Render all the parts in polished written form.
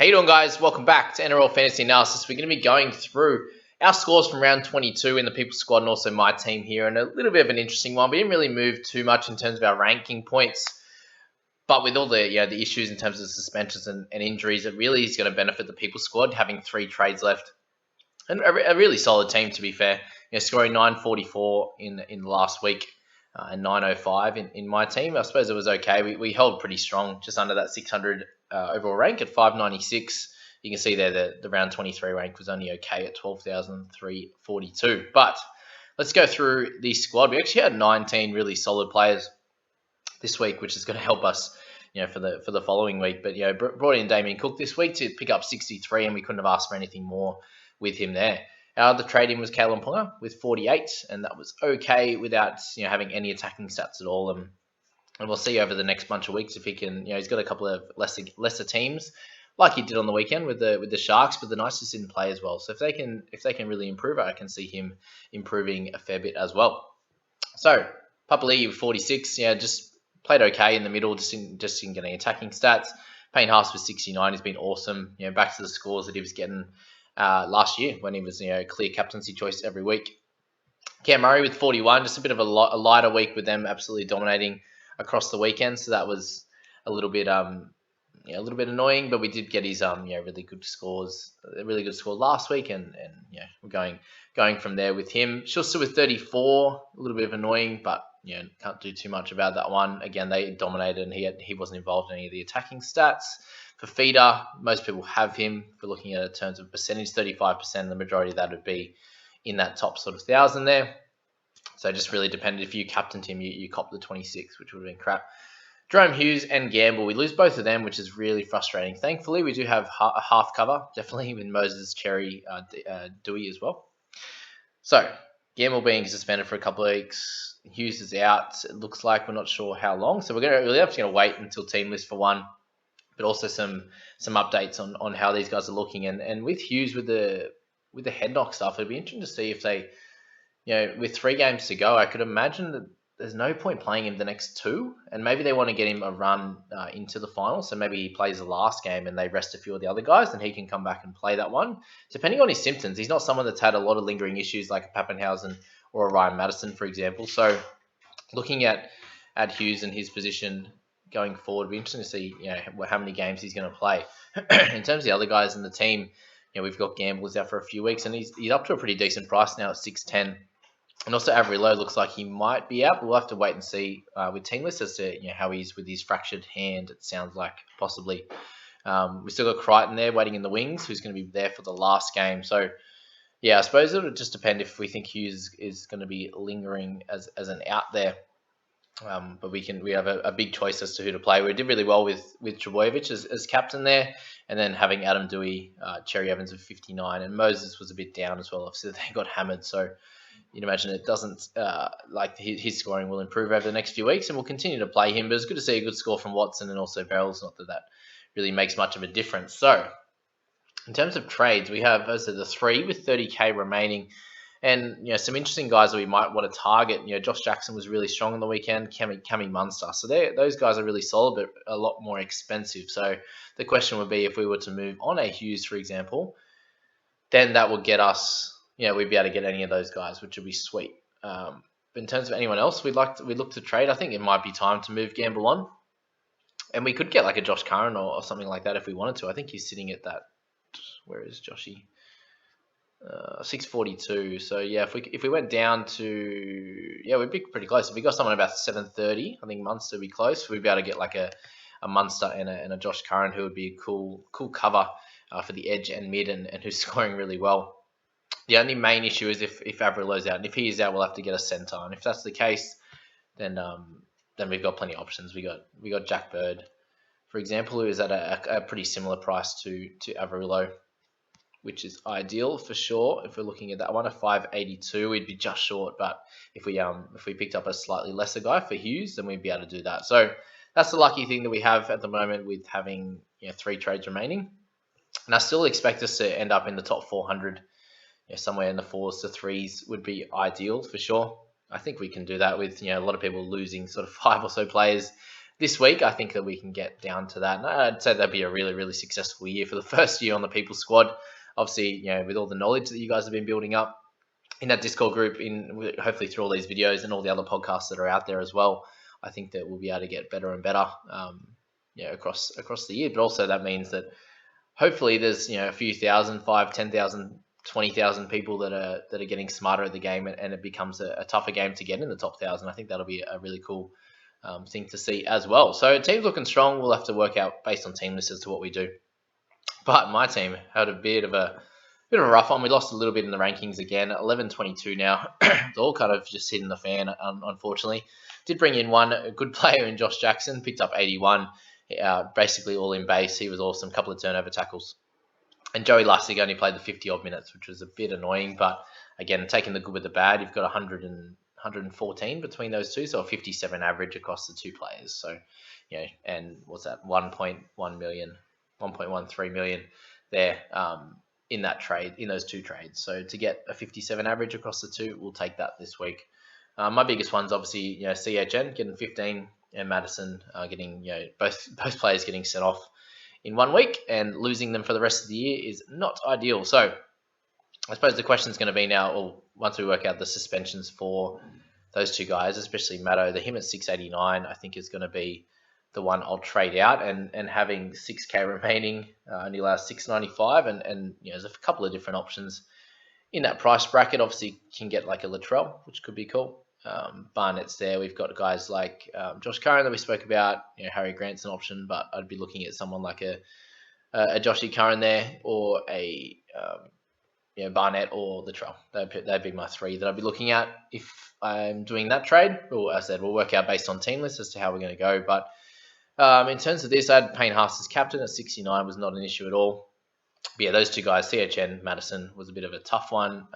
How you doing, guys? Welcome back to NRL Fantasy Analysis. We're going to be going through our scores from round 22 in the People Squad and also my team here, and a little bit of an interesting one. We didn't really move too much in terms of our ranking points, but with all the the issues in terms of suspensions and injuries, it really is going to benefit the People Squad having 3 trades left, and a really solid team, to be fair. Scoring 944 in last week. And 905 in my team. I suppose it was okay. We held pretty strong, just under that 600 overall rank at 596. You can see there the round 23 rank was only okay at 12,342. But let's go through the squad. We actually had 19 really solid players this week, which is going to help us, for the following week. But brought in Damien Cook this week to pick up 63, and we couldn't have asked for anything more with him there. Our other trade-in was Kalyn Ponga with 48, and that was okay without having any attacking stats at all. And we'll see over the next bunch of weeks if he can. He's got a couple of lesser teams, like he did on the weekend with the Sharks, but the Knights didn't play as well. So if they can really improve, I can see him improving a fair bit as well. So Papali'i with 46, just played okay in the middle, just in getting attacking stats. Payne Haas with 69 has been awesome. Back to the scores that he was getting last year when he was clear captaincy choice every week. Cam Murray with 41, just a bit of a lighter week with them absolutely dominating across the weekend, so that was a little bit annoying, but we did get his really good scores, a really good score last week, and we're going from there with him. Schuster with 34, a little bit of annoying, but can't do too much about that one. Again, they dominated, and he wasn't involved in any of the attacking stats. For feeder, most people have him. If we're looking at it in terms of percentage, 35%, the majority of that would be in that top sort of 1,000 there. So it just really depended. If you captained him, you copped the 26, which would have been crap. Jerome Hughes and Gamble, we lose both of them, which is really frustrating. Thankfully, we do have a half cover, definitely, with Moses, Cherry, Dewey as well. So Gamble being suspended for a couple of weeks. Hughes is out. It looks like, we're not sure how long. So we're really have to wait until team list for one. But also some updates on how these guys are looking. And with Hughes, with the head knock stuff, it'd be interesting to see if they, with 3 games to go, I could imagine that there's no point playing him the next 2. And maybe they want to get him a run into the final. So maybe he plays the last game and they rest a few of the other guys, and he can come back and play that one. Depending on his symptoms, he's not someone that's had a lot of lingering issues like a Pappenhausen or a Ryan Madison, for example. So looking at Hughes and his position going forward, it'll be interesting to see how many games he's going to play. In terms of the other guys in the team, we've got Gamble's out for a few weeks, and he's up to a pretty decent price now at 610. And also Averillo looks like he might be out, but we'll have to wait and see with team list as to how he's with his fractured hand. It sounds like possibly. We still got Crichton there waiting in the wings, who's going to be there for the last game. So I suppose it'll just depend if we think Hughes is going to be lingering as an out there. But we have a big choice as to who to play. We did really well with Trbojevic as captain there, and then having Adam Dewey, Cherry Evans with 59, and Moses was a bit down as well. Obviously, they got hammered, so you'd imagine it doesn't like his scoring will improve over the next few weeks, and we'll continue to play him. But it's good to see a good score from Watson and also Verrills. Not that really makes much of a difference. So in terms of trades, we have, as I said, the 3 with 30k remaining. And some interesting guys that we might want to target. Josh Jackson was really strong on the weekend. Cammy Munster. So those guys are really solid, but a lot more expensive. So the question would be, if we were to move on a Hughes, for example, then that would get us. We'd be able to get any of those guys, which would be sweet. But in terms of anyone else, we'd look to trade. I think it might be time to move Gamble on, and we could get like a Josh Curran or something like that if we wanted to. I think he's sitting at that. Where is Joshy? 642. So if we went down to we'd be pretty close. If we got someone about 730, I think Munster would be close. We'd be able to get like a Munster and a Josh Curran, who would be a cool cover for the edge and mid, and who's scoring really well. The only main issue is if Averillo's out, and if he is out, we'll have to get a centre. And if that's the case, then we've got plenty of options. We got Jack Bird, for example, who is at a pretty similar price to Averillo, which is ideal for sure. If we're looking at that one, at 582, we'd be just short. But if we picked up a slightly lesser guy for Hughes, then we'd be able to do that. So that's the lucky thing that we have at the moment with having 3 trades remaining. And I still expect us to end up in the top 400. Somewhere in the 4s to 3s would be ideal for sure. I think we can do that with a lot of people losing sort of 5 or so players this week, I think that we can get down to that. And I'd say that'd be a really, really successful year for the first year on the People Squad. Obviously, with all the knowledge that you guys have been building up in that Discord group, hopefully through all these videos and all the other podcasts that are out there as well, I think that we'll be able to get better and better, across the year. But also that means that hopefully there's a few thousand, 5, 10,000, 20,000 people that are getting smarter at the game, and it becomes a tougher game to get in the top 1,000. I think that'll be a really cool thing to see as well. So team's looking strong. We'll have to work out based on team lists as to what we do. But my team had a bit of a rough one. We lost a little bit in the rankings again. 11-22 now. It's all kind of just hitting the fan, unfortunately. Did bring in a good player in Josh Jackson. Picked up 81. Basically all in base. He was awesome. Couple of turnover tackles. And Joey Lussig only played the 50-odd minutes, which was a bit annoying. But again, taking the good with the bad, you've got 114 between those two. So a 57 average across the two players. So, and what's that? 1.1 million, 1.13 million there. In that trade, in those two trades. So to get a 57 average across the two, we'll take that this week. My biggest one's obviously, CHN getting 15 and Madison getting, both players getting sent off in 1 week, and losing them for the rest of the year is not ideal. So I suppose the question is going to be now, once we work out the suspensions for those two guys, especially Maddo, him at 689, I think is going to be the one I'll trade out, and having 6k remaining only allows 695, and there's a couple of different options in that price bracket. Obviously, you can get like a Latrell, which could be cool. Barnett's there. We've got guys like Josh Curran that we spoke about. Harry Grant's an option, but I'd be looking at someone like a Joshy Curran there, or a Barnett or Latrell. That'd be my three that I'd be looking at if I'm doing that trade. Well, as I said, we'll work out based on team lists as to how we're going to go, but in terms of this, I had Payne Haas as captain at 69, was not an issue at all. But yeah, those two guys, CHN, Madison, was a bit of a tough one.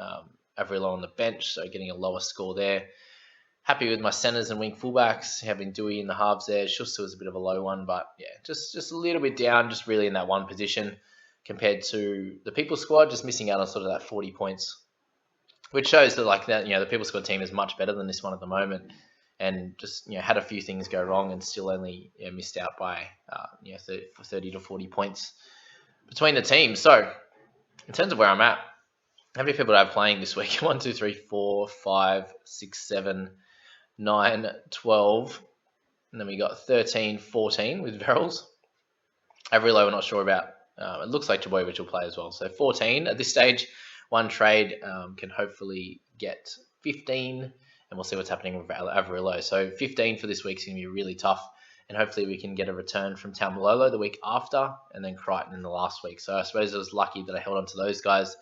Averillo on the bench, so getting a lower score there. Happy with my centers and wing fullbacks, having Dewey in the halves there. Schuster was a bit of a low one, but yeah, just a little bit down, just really in that one position compared to the People Squad, just missing out on sort of that 40 points, which shows that the People Squad team is much better than this one at the moment. And just had a few things go wrong, and still only missed out by 30 to 40 points between the teams. So in terms of where I'm at, how many people do I have playing this week? 1, 2, 3, 4, 5, 6, 7, 9, 12, and then we got 13, 14 with Verrills. Averillo we're not sure about. It looks like Trbojevic will play as well. So 14 at this stage. One trade can hopefully get 15. And we'll see what's happening with Averillo. So 15 for this week is going to be really tough. And hopefully we can get a return from Taumalolo the week after, and then Crichton in the last week. So I suppose I was lucky that I held on to those guys.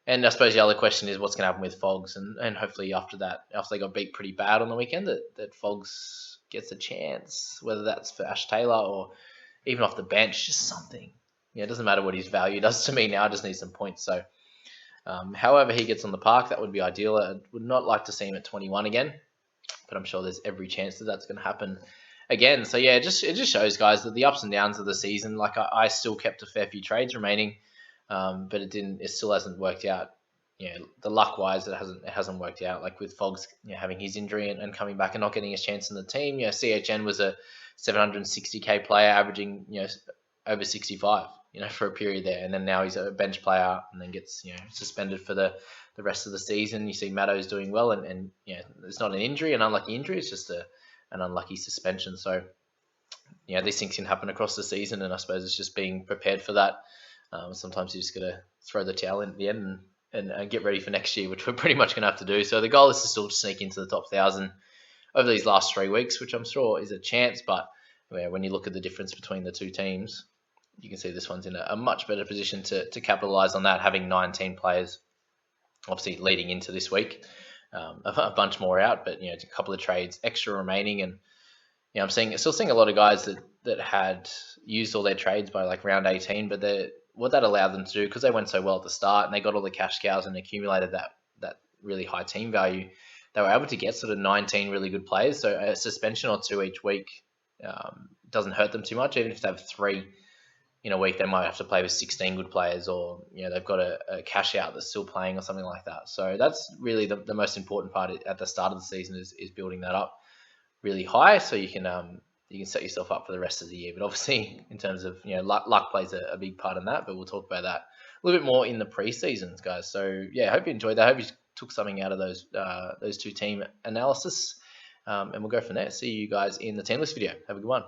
And I suppose the other question is what's going to happen with Fogs. And hopefully after they got beat pretty bad on the weekend, that Fogs gets a chance, whether that's for Ash Taylor or even off the bench, just something. It doesn't matter what his value does to me now. I just need some points. So however he gets on the park, that would be ideal. I would not like to see him at 21 again, but I'm sure there's every chance that that's going to happen again. So yeah, it just shows, guys, that the ups and downs of the season. Like I still kept a fair few trades remaining, but it still hasn't worked out. The luck wise, it hasn't worked out. Like with Fogs having his injury and coming back and not getting his chance in the team. CHN was a 760k player, averaging over 65. For a period there, and then now he's a bench player and then gets suspended for the rest of the season. You see Maddo's doing well, and it's not an injury, an unlucky injury, it's just an unlucky suspension. So these things can happen across the season, and I suppose it's just being prepared for that. Sometimes you just got to throw the towel in at the end and get ready for next year, which we're pretty much going to have to do. So the goal is to still sneak into the top 1,000 over these last 3 weeks, which I'm sure is a chance, but when you look at the difference between the two teams, you can see this one's in a much better position to capitalize on that, having 19 players, obviously leading into this week. A bunch more out, but a couple of trades extra remaining, and I'm still seeing a lot of guys that had used all their trades by like round 18, but what that allowed them to do, because they went so well at the start and they got all the cash cows and accumulated that really high team value, they were able to get sort of 19 really good players. So a suspension or 2 each week doesn't hurt them too much. Even if they have 3 in a week, they might have to play with 16 good players, or they've got a cash out that's still playing or something like that. So that's really the most important part at the start of the season is building that up really high, so you can you can set yourself up for the rest of the year. But obviously, in terms of luck plays a big part in that. But we'll talk about that a little bit more in the preseasons, guys. So yeah, I hope you enjoyed that. I hope you took something out of those two team analysis, and we'll go from there. See you guys in the team list video. Have a good one.